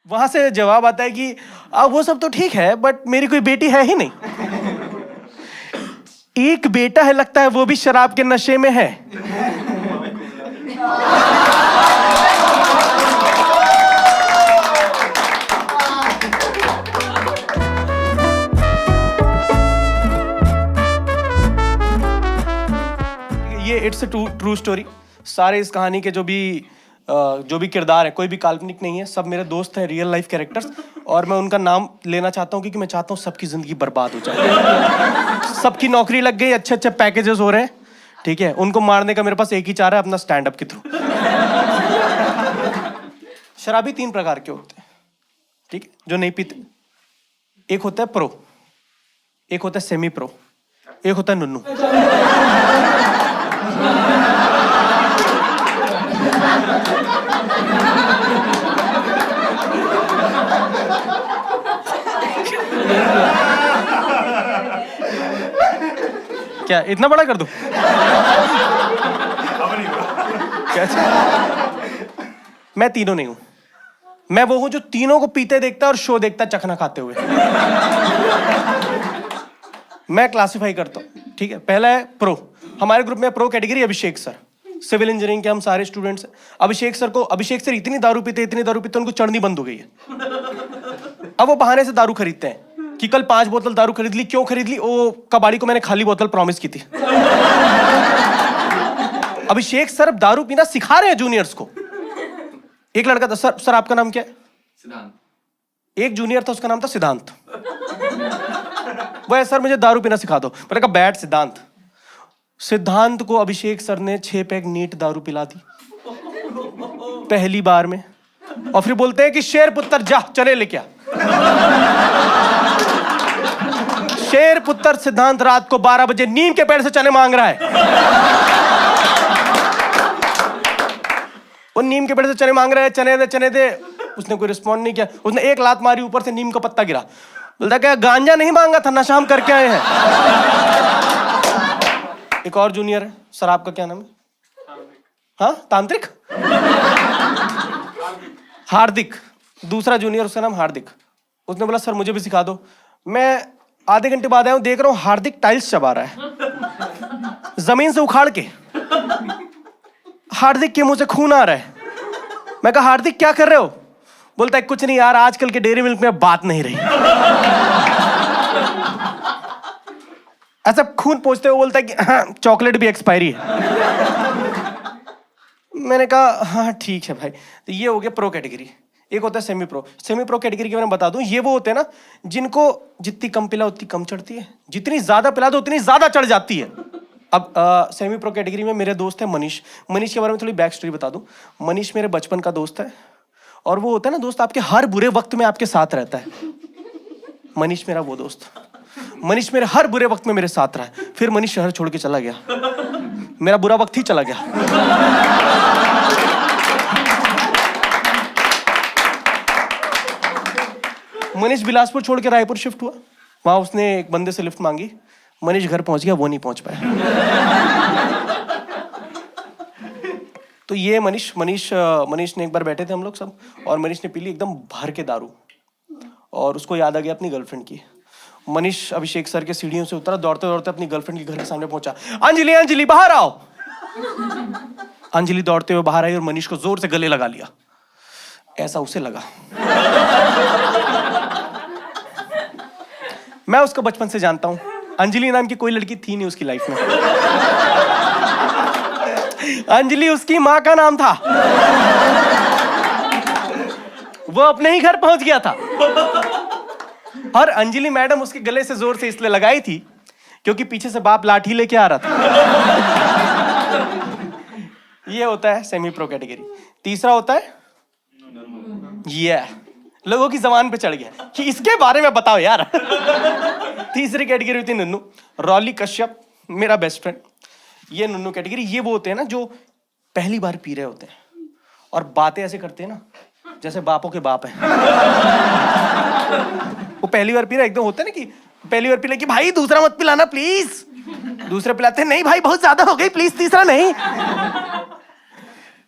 वहां से जवाब आता है कि वो सब तो ठीक है बट मेरी कोई बेटी है ही नहीं। एक बेटा है, लगता है वो भी शराब के नशे में है। ये इट्स अ ट्रू स्टोरी। सारे इस कहानी के जो भी किरदार है, कोई भी काल्पनिक नहीं है, सब मेरे दोस्त हैं, रियल लाइफ कैरेक्टर्स। और मैं उनका नाम लेना चाहता हूँ क्योंकि मैं चाहता हूँ सबकी जिंदगी बर्बाद हो जाए। सबकी नौकरी लग गई, अच्छे अच्छे पैकेजेस हो रहे हैं, ठीक है। उनको मारने का मेरे पास एक ही चारा है, अपना स्टैंड अप के थ्रू। शराबी 3 प्रकार के होते हैं, ठीक है, जो नहीं पीते। एक होता है प्रो, एक होता है सेमी प्रो, एक होता है नुन्नू। क्या इतना बड़ा कर दूं? मैं तीनों नहीं हूं। मैं वो हूं जो तीनों को पीते देखता है और शो देखता है चखना खाते हुए। मैं क्लासिफाई करता हूं, ठीक है। पहला है प्रो। हमारे ग्रुप में प्रो कैटेगरी अभिषेक सर, सिविल इंजीनियरिंग के हम सारे स्टूडेंट्स हैं। अभिषेक सर इतनी दारू पीते उनको चढ़नी बंद हो गई है। अब वो बहाने से दारू खरीदते हैं कि कल 5 बोतल दारू खरीद ली। क्यों खरीद ली? वो कबाड़ी को मैंने खाली बोतल प्रॉमिस की थी। अभिषेक सर दारू पीना सिखा रहे हैं जूनियर्स को। एक लड़का था, सर आपका नाम क्या है? सिद्धांत। एक जूनियर था, उसका नाम था सिद्धांत। वह सर मुझे दारू पीना सिखा दो। मैंने कहा बैठ सिद्धांत। सिद्धांत को अभिषेक सर ने 6 पैक नीट दारू पिला दी पहली बार में। और फिर बोलते हैं कि शेर पुत्र जा चने लेके आ। शेर पुत्र सिद्धांत रात को 12 बजे नीम के पेड़ से चने मांग रहा है। वो नीम के पेड़ से चने मांग रहा है, चने दे। उसने कोई रिस्पॉन्ड नहीं किया। उसने एक लात मारी, ऊपर से नीम का पत्ता गिरा। बोलता क्या गांजा नहीं मांगा था, नशा हम करके आए हैं। एक और जूनियर है, सर आपका क्या नाम है? हाँ तांत्रिक हार्दिक। दूसरा जूनियर, उसका नाम हार्दिक। उसने बोला सर मुझे भी सिखा दो। मैं आधे घंटे बाद आया हूं, देख रहा हूं हार्दिक टाइल्स चबा रहा है जमीन से उखाड़ के। हार्दिक के मुंह से खून आ रहा है। मैं कहा हार्दिक क्या कर रहे हो? बोलता है कुछ नहीं यार, आजकल के डेयरी मिल्क में बात नहीं रही। ऐसा खून पोंछते हुए बोलता है कि हाँ चॉकलेट भी एक्सपायरी है। मैंने कहा हाँ ठीक है भाई। तो ये हो गया प्रो कैटेगरी। एक होता है semi pro. Semi pro category के बारे में बता दूं, ये वो होते हैं ना जिनको जितनी कम पिला उतनी कम चढ़ती है, जितनी ज्यादा पिला दो उतनी ज्यादा चढ़ जाती है। अब सेमी प्रो कैटेगरी में मेरे दोस्त है मनीष। मनीष के बारे में थोड़ी बैक स्टोरी बता दूं। मनीष मेरे बचपन का दोस्त है और वो होता है ना दोस्त आपके हर बुरे वक्त में आपके साथ रहता है। मनीष मेरा वो दोस्त। मनीष मेरे हर बुरे वक्त में मेरे साथ रहा है। फिर मनीष शहर छोड़ के चला गया, मेरा बुरा वक्त ही चला गया। मनीष बिलासपुर छोड़ के रायपुर शिफ्ट हुआ। वहां उसने एक बंदे से लिफ्ट मांगी। मनीष घर पहुंच गया, वो नहीं पहुंच पाया। तो ये मनीष ने एक बार बैठे थे हम लोग सब, और मनीष ने पी ली एकदम भर के दारू, और उसको याद आ गया अपनी गर्लफ्रेंड की। मनीष अभिषेक सर के सीढ़ियों से उतरा, दौड़ते दौड़ते अपनी गर्लफ्रेंड के घर के सामने पहुंचा। अंजलि अंजलि बाहर आओ। अंजलि दौड़ते हुए बाहर आई और मनीष को जोर से गले लगा लिया। ऐसा उसे लगा। मैं उसको बचपन से जानता हूं। अंजलि नाम की कोई लड़की थी नहीं उसकी लाइफ में। अंजलि उसकी मां का नाम था। वो अपने ही घर पहुंच गया था। और अंजलि मैडम उसके गले से जोर से इसलिए लगाई थी क्योंकि पीछे से बाप लाठी लेके आ रहा था। ये होता है सेमी प्रो कैटेगरी। तीसरा होता है ये लोगों की जबान पे चढ़ गया कि इसके बारे में बताओ यार। तीसरी कैटेगरी होती है नुन्नू। रॉली कश्यप मेरा बेस्ट फ्रेंड। ये नुन्नू कैटेगरी। ये वो होते हैं ना जो पहली बार पी रहे होते हैं और बातें ऐसे करते हैं ना जैसे बापों के बाप हैं। वो पहली बार पी रहा एकदम होता है ना कि पहली बार पी कि भाई दूसरा मत पिलाना प्लीज। दूसरे पिलाते हैं नहीं भाई बहुत ज्यादा हो गई प्लीज तीसरा नहीं।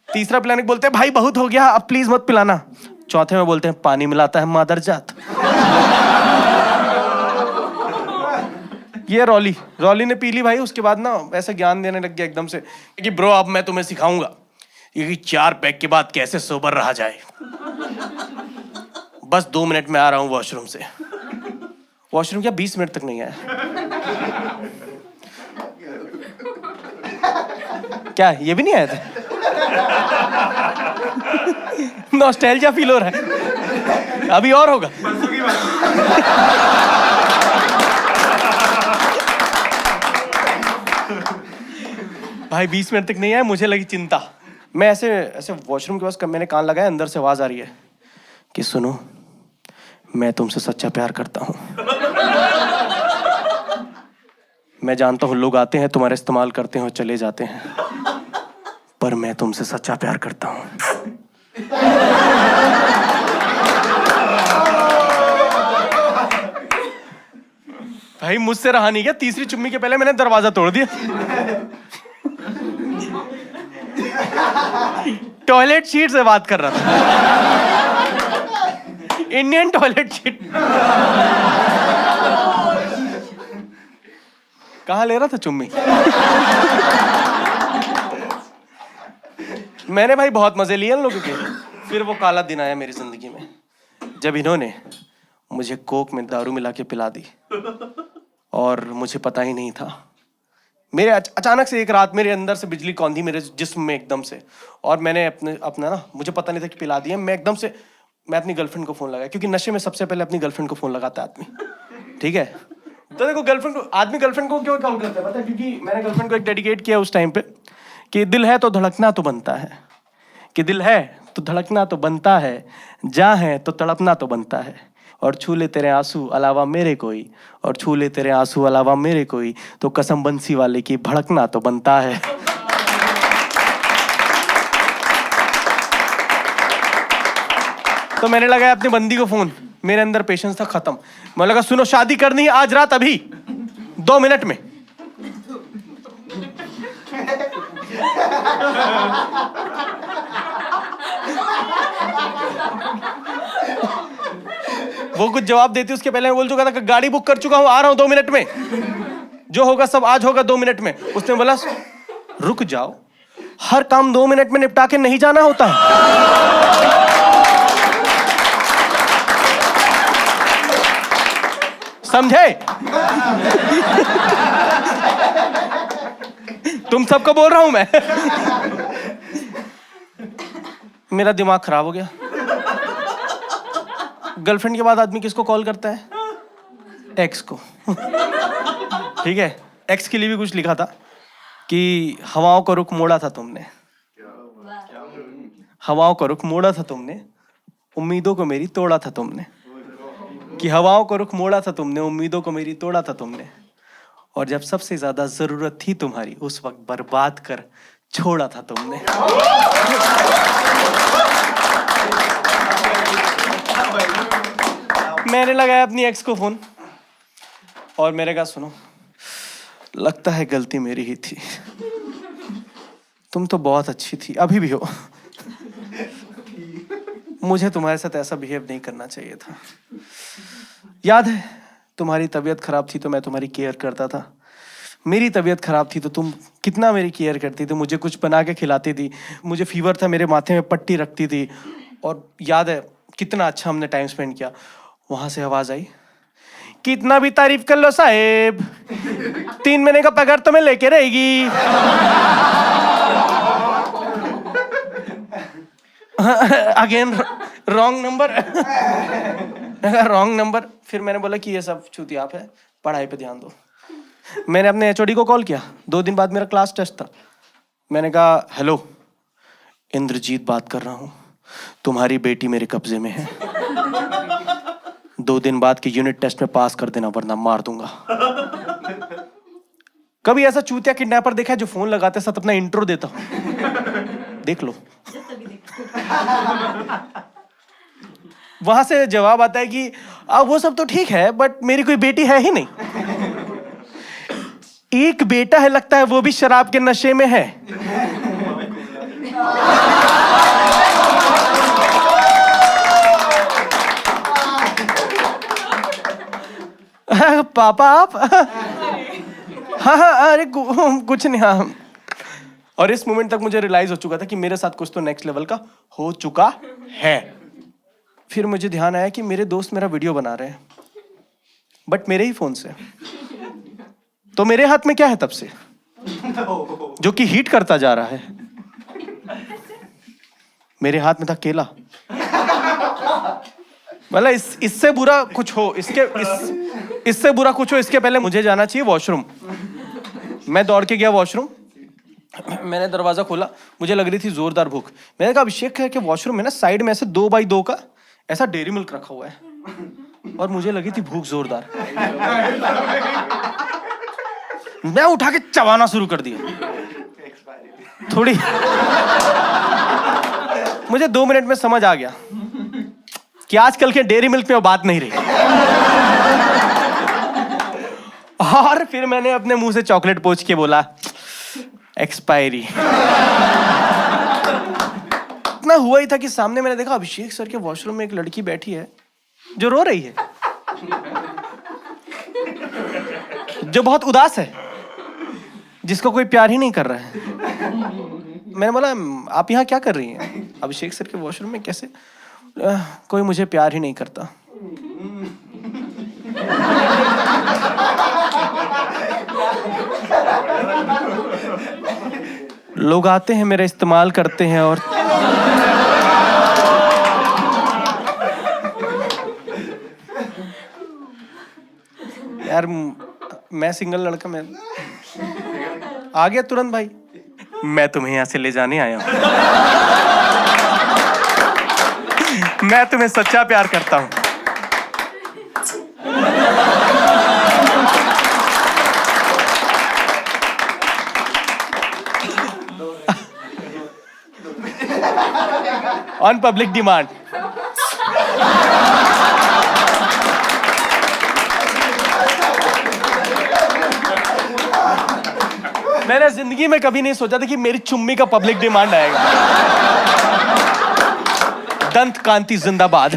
तीसरा पिलाने बोलते हैं भाई बहुत हो गया अब प्लीज मत पिलाना। चौथे में बोलते हैं पानी मिलाता है मादरजात। ये रॉली ने पी ली भाई। उसके बाद ना ऐसे ज्ञान देने लग गया एकदम से कि ब्रो अब मैं तुम्हें सिखाऊंगा कि 4 पैक के बाद कैसे सोबर रहा जाए। बस 2 मिनट में आ रहा हूँ वॉशरूम से। वॉशरूम क्या 20 मिनट तक नहीं आया। क्या ये भी नहीं आया था? नॉस्टैल्जिया फील हो रहा है। अभी और होगा। भाई 20 मिनट तक नहीं आया, मुझे लगी चिंता। मैं ऐसे ऐसे वॉशरूम के पास मैंने कान लगाया, अंदर से आवाज आ रही है कि सुनो मैं तुमसे सच्चा प्यार करता हूं। मैं जानता हूं लोग आते हैं तुम्हारा इस्तेमाल करते हैं और चले जाते हैं, पर मैं तुमसे सच्चा प्यार करता हूं। भाई मुझसे रहा नहीं गया। तीसरी चुम्मी के पहले मैंने दरवाजा तोड़ दिया। टॉयलेट शीट से बात कर रहा था। Indian toilet sheet. कहाँ ले रहा था चुम्मी? मैंने भाई बहुत मजे लिए इन लोगों के। फिर वो काला दिन आया मेरी जिंदगी में जब इन्होंने मुझे कोक में दारू मिला के पिला दी और मुझे पता ही नहीं था। मेरे अचानक से एक रात मेरे अंदर से बिजली कौंधी मेरे जिस्म में एकदम से, और मैंने अपना ना, मुझे पता नहीं था कि पिला दिया। मैं एकदम से मैं अपनी गर्लफ्रेंड को फोन लगाया, क्योंकि नशे में सबसे पहले अपनी गर्लफ्रेंड को फोन लगाता है आदमी। ठीक है, तो देखो आदमी गर्लफ्रेंड को क्यों कॉल करता है पता है? क्योंकि मैंने गर्लफ्रेंड को एक डेडिकेट किया उस टाइम पे कि दिल है तो धड़कना तो बनता है, कि दिल है तो धड़कना तो बनता है, जा है तो तड़पना तो बनता है, और छू ले तेरे आंसू अलावा मेरे कोई, और छू ले तेरे आंसू अलावा मेरे कोई, तो कसम बंसी वाले की भड़कना तो बनता है। तो मैंने लगाया अपनी बंदी को फोन। मेरे अंदर पेशेंस था खत्म। मैं लगा सुनो शादी करनी है आज रात, अभी 2 मिनट में। वो कुछ जवाब देती उसके पहले मैं बोल चुका था कि गाड़ी बुक कर चुका हूं, आ रहा हूं 2 मिनट में, जो होगा सब आज होगा 2 मिनट में। उसने बोला रुक जाओ, हर काम 2 मिनट में निपटा के नहीं जाना होता है। समझे? तुम सबको बोल रहा हूं मैं। मेरा दिमाग खराब हो गया। गर्लफ्रेंड के बाद आदमी किसको कॉल करता है? एक्स को। ठीक है, एक्स के लिए भी कुछ लिखा था कि हवाओं का रुख मोड़ा था तुमने, हवाओं का रुख मोड़ा था तुमने, उम्मीदों को मेरी तोड़ा था तुमने, कि हवाओं का रुख मोड़ा था तुमने, उम्मीदों को मेरी तोड़ा था तुमने, और जब सबसे ज्यादा जरूरत थी तुम्हारी उस वक्त बर्बाद कर छोड़ा था तुमने। मैंने लगाया अपनी एक्स को फोन और मैंने कहा सुनो, लगता है गलती मेरी ही थी, तुम तो बहुत अच्छी थी, अभी भी हो, मुझे तुम्हारे साथ ऐसा बिहेव नहीं करना चाहिए था। याद है तुम्हारी तबीयत खराब थी तो मैं तुम्हारी केयर करता था, मेरी तबीयत खराब थी तो तुम कितना मेरी केयर करती थी, मुझे कुछ बना के खिलाती थी, मुझे फीवर था मेरे माथे में पट्टी रखती थी, और याद है कितना अच्छा हमने टाइम स्पेंड किया। वहां से आवाज आई, कितना भी तारीफ कर लो साहेब, 3 महीने का पगार तुम्हें लेके रहेगी। Again wrong number. Wrong number. फिर मैंने बोला कि ये सब चूतियाप है, पढ़ाई पे ध्यान दो। मैंने अपने एचओडी को कॉल किया, 2 दिन बाद मेरा क्लास टेस्ट था। मैंने कहा हेलो, इंद्रजीत बात कर रहा हूँ, तुम्हारी बेटी मेरे कब्जे में है, 2 दिन बाद के यूनिट टेस्ट में पास कर देना वरना मार दूंगा। कभी ऐसा चूतिया किडनैपर देखा है जो फोन लगाते साथ अपना इंट्रो देता हूं? देख लो। वहां से जवाब आता है कि वो सब तो ठीक है बट मेरी कोई बेटी है ही नहीं। एक बेटा है लगता है, वो भी शराब के नशे में है। कहा पापा आप? हाँ हाँ अरे कुछ नहीं। हाँ। और इस मोमेंट तक मुझे रियलाइज हो चुका था कि मेरे साथ कुछ तो नेक्स्ट लेवल का हो चुका है। फिर मुझे ध्यान आया कि मेरे दोस्त मेरा वीडियो बना रहे हैं, बट मेरे ही फोन से। तो मेरे हाथ में क्या है तब से, जो कि हीट करता जा रहा है? मेरे हाथ में था केला। मतलब इससे बुरा कुछ हो, इससे बुरा कुछ हो, इसके पहले मुझे जाना चाहिए वॉशरूम। मैं दौड़ के गया वॉशरूम, मैंने दरवाजा खोला, मुझे लग रही थी जोरदार भूख। मैंने कहा अभिषेक है कि वॉशरूम में ना साइड में ऐसे 2x2 का ऐसा डेयरी मिल्क रखा हुआ है, और मुझे लगी थी भूख जोरदार। मैं उठा के चबाना शुरू कर दिया। थोड़ी मुझे 2 मिनट में समझ आ गया कि आजकल के डेयरी मिल्क में वो बात नहीं रही। और फिर मैंने अपने मुंह से चॉकलेट पोंछ के बोला एक्सपायरी। इतना हुआ ही था कि सामने मैंने देखा अभिषेक सर के वॉशरूम में एक लड़की बैठी है जो रो रही है, जो बहुत उदास है, जिसको कोई प्यार ही नहीं कर रहा है। मैंने बोला आप यहाँ क्या कर रही हैं? अभिषेक सर के वॉशरूम में। कैसे? कोई मुझे प्यार ही नहीं करता। लोग आते हैं, मेरा इस्तेमाल करते हैं, और यार मैं सिंगल लड़का, मैं आ गया तुरंत। भाई मैं तुम्हें यहाँ से ले जाने आया हूँ। मैं तुम्हें सच्चा प्यार करता हूँ। On public demand. मैंने जिंदगी में कभी नहीं सोचा था कि मेरी चुम्मी का पब्लिक डिमांड आएगा। दंत कांति जिंदाबाद।